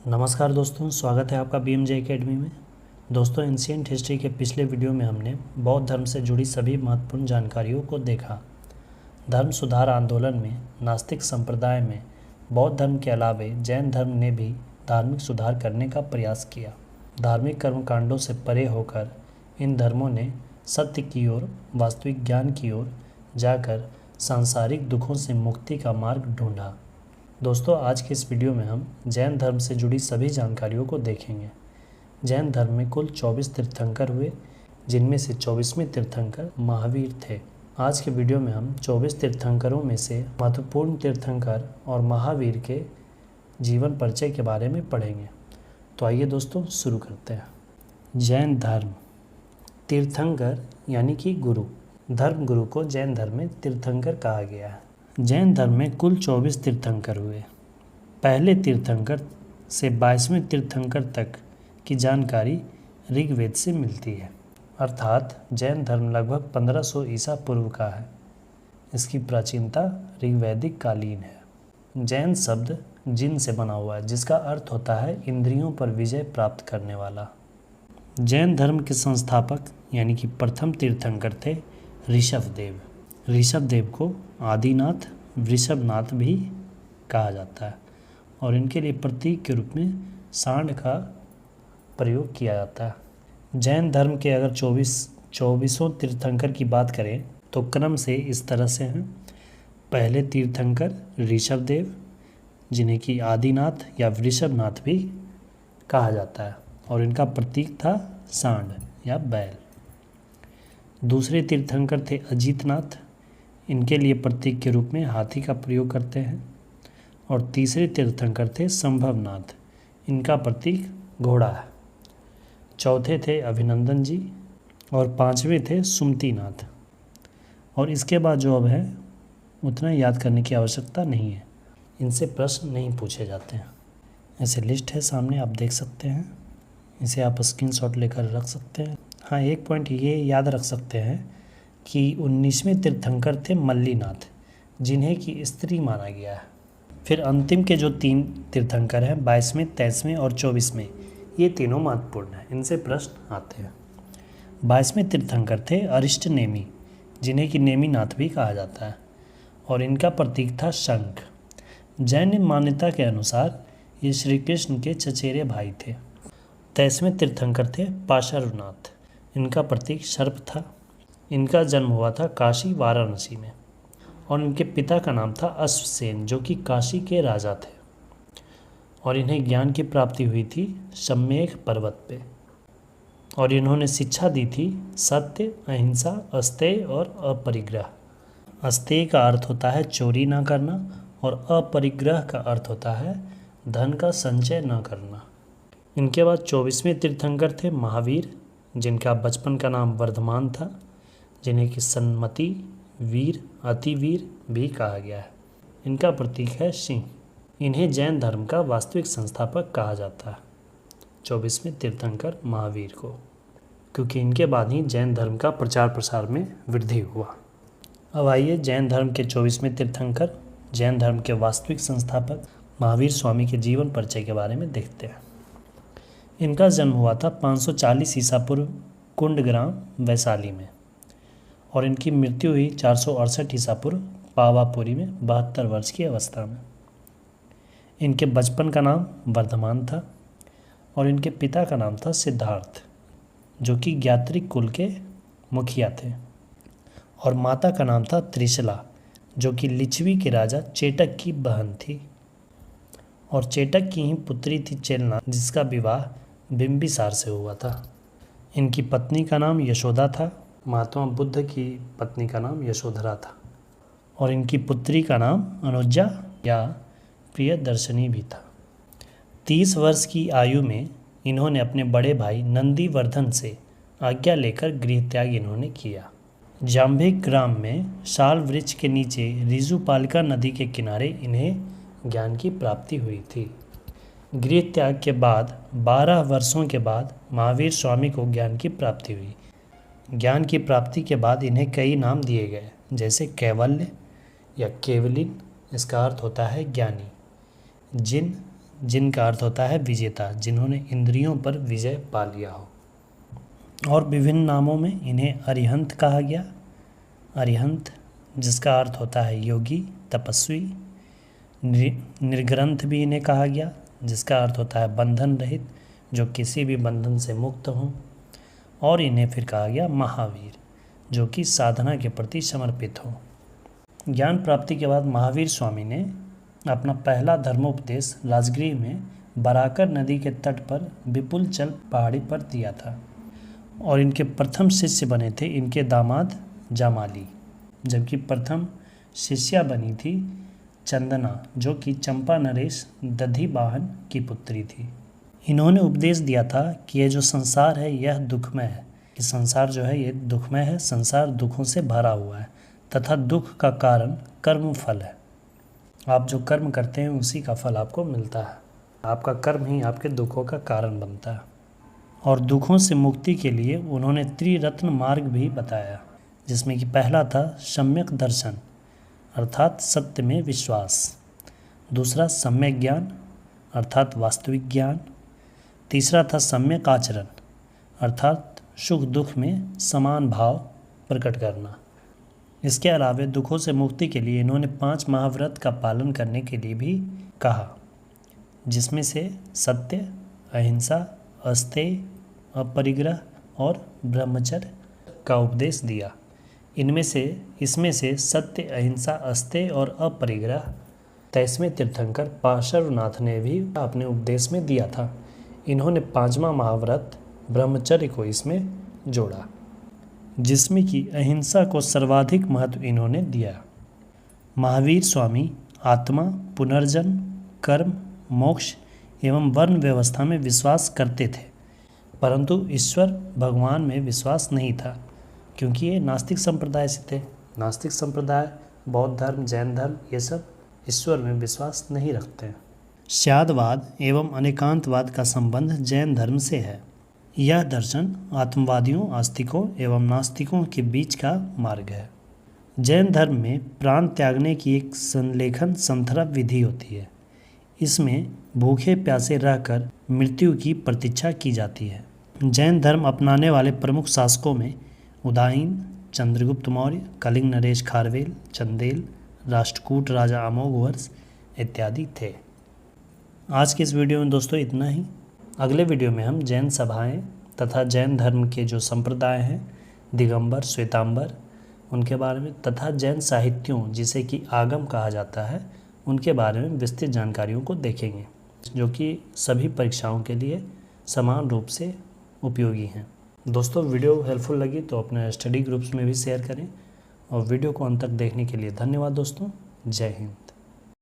नमस्कार दोस्तों, स्वागत है आपका BMJ एकेडमी में। दोस्तों, एंशिएंट हिस्ट्री के पिछले वीडियो में हमने बौद्ध धर्म से जुड़ी सभी महत्वपूर्ण जानकारियों को देखा। धर्म सुधार आंदोलन में नास्तिक संप्रदाय में बौद्ध धर्म के अलावे जैन धर्म ने भी धार्मिक सुधार करने का प्रयास किया। धार्मिक कर्मकांडों से परे होकर इन धर्मों ने सत्य की ओर, वास्तविक ज्ञान की ओर जाकर सांसारिक दुखों से मुक्ति का मार्ग ढूंढा। दोस्तों, आज के इस वीडियो में हम जैन धर्म से जुड़ी सभी जानकारियों को देखेंगे। जैन धर्म में कुल 24 तीर्थंकर हुए, जिनमें से 24वें तीर्थंकर महावीर थे। आज के वीडियो में हम 24 तीर्थंकरों में से महत्वपूर्ण तीर्थंकर और महावीर के जीवन परिचय के बारे में पढ़ेंगे। तो आइए दोस्तों, शुरू करते हैं। जैन धर्म। तीर्थंकर यानी कि गुरु। धर्म गुरु को जैन धर्म में तीर्थंकर कहा गया है। जैन धर्म में कुल 24 तीर्थंकर हुए। पहले तीर्थंकर से 22वें तीर्थंकर तक की जानकारी ऋग्वेद से मिलती है, अर्थात जैन धर्म लगभग 1500 ईसा पूर्व का है। इसकी प्राचीनता ऋग्वैदिक कालीन है। जैन शब्द जिन से बना हुआ है, जिसका अर्थ होता है इंद्रियों पर विजय प्राप्त करने वाला। जैन धर्म के संस्थापक यानी कि प्रथम तीर्थंकर थे ऋषभदेव। ऋषभदेव को आदिनाथ, वृषभनाथ भी कहा जाता है और इनके लिए प्रतीक के रूप में सांड का प्रयोग किया जाता है। जैन धर्म के अगर 24 तीर्थंकर की बात करें तो क्रम से इस तरह से हैं। पहले तीर्थंकर ऋषभदेव, जिन्हें कि आदिनाथ या वृषभनाथ भी कहा जाता है और इनका प्रतीक था सांड या बैल। दूसरे तीर्थंकर थे अजितनाथ, इनके लिए प्रतीक के रूप में हाथी का प्रयोग करते हैं। और तीसरे तीर्थंकर थे संभवनाथ, इनका प्रतीक घोड़ा है। चौथे थे अभिनंदन जी और पांचवें थे सुमतिनाथ। और इसके बाद जो अब है उतना याद करने की आवश्यकता नहीं है, इनसे प्रश्न नहीं पूछे जाते हैं। ऐसे लिस्ट है सामने, आप देख सकते हैं। इसे आप स्क्रीनशॉट लेकर रख सकते हैं। हाँ, एक पॉइंट ये याद रख सकते हैं कि 19वें तीर्थंकर थे मल्लीनाथ, जिन्हें कि स्त्री माना गया है। फिर अंतिम के जो 3 तीर्थंकर हैं 22वें, 23वें और 24वें, ये तीनों महत्वपूर्ण हैं, इनसे प्रश्न आते हैं। 22वें तीर्थंकर थे अरिष्टनेमी, जिन्हें कि नेमीनाथ भी कहा जाता है और इनका प्रतीक था शंख। जैन मान्यता के अनुसार ये श्री कृष्ण के चचेरे भाई थे। 23वें तीर्थंकर थे पाशरुनाथ, इनका प्रतीक सर्प था। इनका जन्म हुआ था काशी वाराणसी में और इनके पिता का नाम था अश्वसेन, जो कि काशी के राजा थे। और इन्हें ज्ञान की प्राप्ति हुई थी सम्मेख पर्वत पे और इन्होंने शिक्षा दी थी सत्य, अहिंसा, अस्तेय और अपरिग्रह। अस्तेय का अर्थ होता है चोरी ना करना और अपरिग्रह का अर्थ होता है धन का संचय न करना। इनके बाद 24वें तीर्थंकर थे महावीर, जिनका बचपन का नाम वर्धमान था, जिन्हें कि सन्मति, वीर, अतिवीर भी कहा गया है। इनका प्रतीक है सिंह। इन्हें जैन धर्म का वास्तविक संस्थापक कहा जाता है, 24वें तीर्थंकर महावीर को, क्योंकि इनके बाद ही जैन धर्म का प्रचार प्रसार में वृद्धि हुआ। अब आइए जैन धर्म के 24वें तीर्थंकर, जैन धर्म के वास्तविक संस्थापक महावीर स्वामी के जीवन परिचय के बारे में देखते हैं। इनका जन्म हुआ था 540 ईसा पूर्व कुंडग्राम, वैशाली में और इनकी मृत्यु हुई 468 ईसा पूर्व पावापुरी में 72 वर्ष की अवस्था में। इनके बचपन का नाम वर्धमान था और इनके पिता का नाम था सिद्धार्थ, जो कि ज्ञात्रिक कुल के मुखिया थे। और माता का नाम था त्रिशला, जो कि लिच्छवी के राजा चेटक की बहन थी और चेटक की ही पुत्री थी चेलना, जिसका विवाह बिंबिसार से हुआ था। इनकी पत्नी का नाम यशोदा था। महात्मा बुद्ध की पत्नी का नाम यशोधरा था और इनकी पुत्री का नाम अनुजा या प्रियदर्शनी भी था। 30 वर्ष की आयु में इन्होंने अपने बड़े भाई नंदीवर्धन से आज्ञा लेकर गृह त्याग इन्होंने किया। जाम्भिक ग्राम में साल वृक्ष के नीचे ऋजुपालिका नदी के किनारे इन्हें ज्ञान की प्राप्ति हुई थी। गृह त्याग के बाद 12 वर्षों के बाद महावीर स्वामी को ज्ञान की प्राप्ति हुई। ज्ञान की प्राप्ति के बाद इन्हें कई नाम दिए गए, जैसे कैवल्य या केवलिन, इसका अर्थ होता है ज्ञानी। जिन, जिनका अर्थ होता है विजेता, जिन्होंने इंद्रियों पर विजय पा लिया हो। और विभिन्न नामों में इन्हें अरिहंत कहा गया। अरिहंत जिसका अर्थ होता है योगी, तपस्वी। निर्ग्रंथ भी इन्हें कहा गया, जिसका अर्थ होता है बंधन रहित, जो किसी भी बंधन से मुक्त हों। और इन्हें फिर कहा गया महावीर, जो कि साधना के प्रति समर्पित हो। ज्ञान प्राप्ति के बाद महावीर स्वामी ने अपना पहला धर्मोपदेश राजगृह में बराकर नदी के तट पर विपुलचल पहाड़ी पर दिया था। और इनके प्रथम शिष्य बने थे इनके दामाद जामाली, जबकि प्रथम शिष्या बनी थी चंदना, जो कि चंपा नरेश दधिवाहन की पुत्री थी। इन्होंने उपदेश दिया था कि यह जो संसार है यह दुखमय है, कि संसार जो है ये दुखमय है, संसार दुखों से भरा हुआ है तथा दुख का कारण कर्म फल है। आप जो कर्म करते हैं उसी का फल आपको मिलता है। आपका कर्म ही आपके दुखों का कारण बनता है। और दुखों से मुक्ति के लिए उन्होंने त्रिरत्न मार्ग भी बताया, जिसमें कि पहला था सम्यक दर्शन अर्थात सत्य में विश्वास, दूसरा सम्यक ज्ञान अर्थात वास्तविक ज्ञान, तीसरा था सम्यक आचरण अर्थात सुख दुख में समान भाव प्रकट करना। इसके अलावा दुखों से मुक्ति के लिए इन्होंने 5 महाव्रत का पालन करने के लिए भी कहा, जिसमें से सत्य, अहिंसा, अस्तेय, अपरिग्रह और ब्रह्मचर्य का उपदेश दिया। इसमें से सत्य, अहिंसा, अस्तेय और अपरिग्रह 23वें तीर्थंकर पार्श्वनाथ ने भी अपने उपदेश में दिया था। इन्होंने 5वां महाव्रत ब्रह्मचर्य को इसमें जोड़ा, जिसमें कि अहिंसा को सर्वाधिक महत्व इन्होंने दिया। महावीर स्वामी आत्मा, पुनर्जन्म, कर्म, मोक्ष एवं वर्ण व्यवस्था में विश्वास करते थे, परंतु ईश्वर भगवान में विश्वास नहीं था, क्योंकि ये नास्तिक संप्रदाय से थे। नास्तिक संप्रदाय, बौद्ध धर्म, जैन धर्म, ये सब ईश्वर में विश्वास नहीं रखते हैं। स्यादवाद एवं अनेकांतवाद का संबंध जैन धर्म से है। यह दर्शन आत्मवादियों, आस्तिकों एवं नास्तिकों के बीच का मार्ग है। जैन धर्म में प्राण त्यागने की एक संलेखन संथरा विधि होती है। इसमें भूखे प्यासे रहकर मृत्यु की प्रतीक्षा की जाती है। जैन धर्म अपनाने वाले प्रमुख शासकों में उदायन, चंद्रगुप्त मौर्य, कलिंग नरेश खारवेल, चंदेल, राष्ट्रकूट राजा अमोघवर्ष इत्यादि थे। आज के इस वीडियो में दोस्तों इतना ही। अगले वीडियो में हम जैन सभाएं तथा जैन धर्म के जो संप्रदाय हैं, दिगंबर, श्वेतांबर, उनके बारे में तथा जैन साहित्यों जिसे कि आगम कहा जाता है, उनके बारे में विस्तृत जानकारियों को देखेंगे, जो कि सभी परीक्षाओं के लिए समान रूप से उपयोगी हैं। दोस्तों, वीडियो हेल्पफुल लगी तो अपने स्टडी ग्रुप्स में भी शेयर करें और वीडियो को अंत तक देखने के लिए धन्यवाद दोस्तों। जय हिंद।